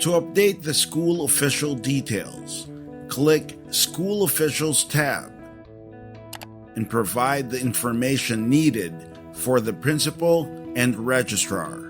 To update the school official details, click School Officials tab and provide the information needed for the principal and registrar.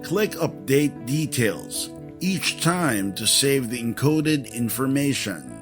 Click Update Details each time to save the encoded information.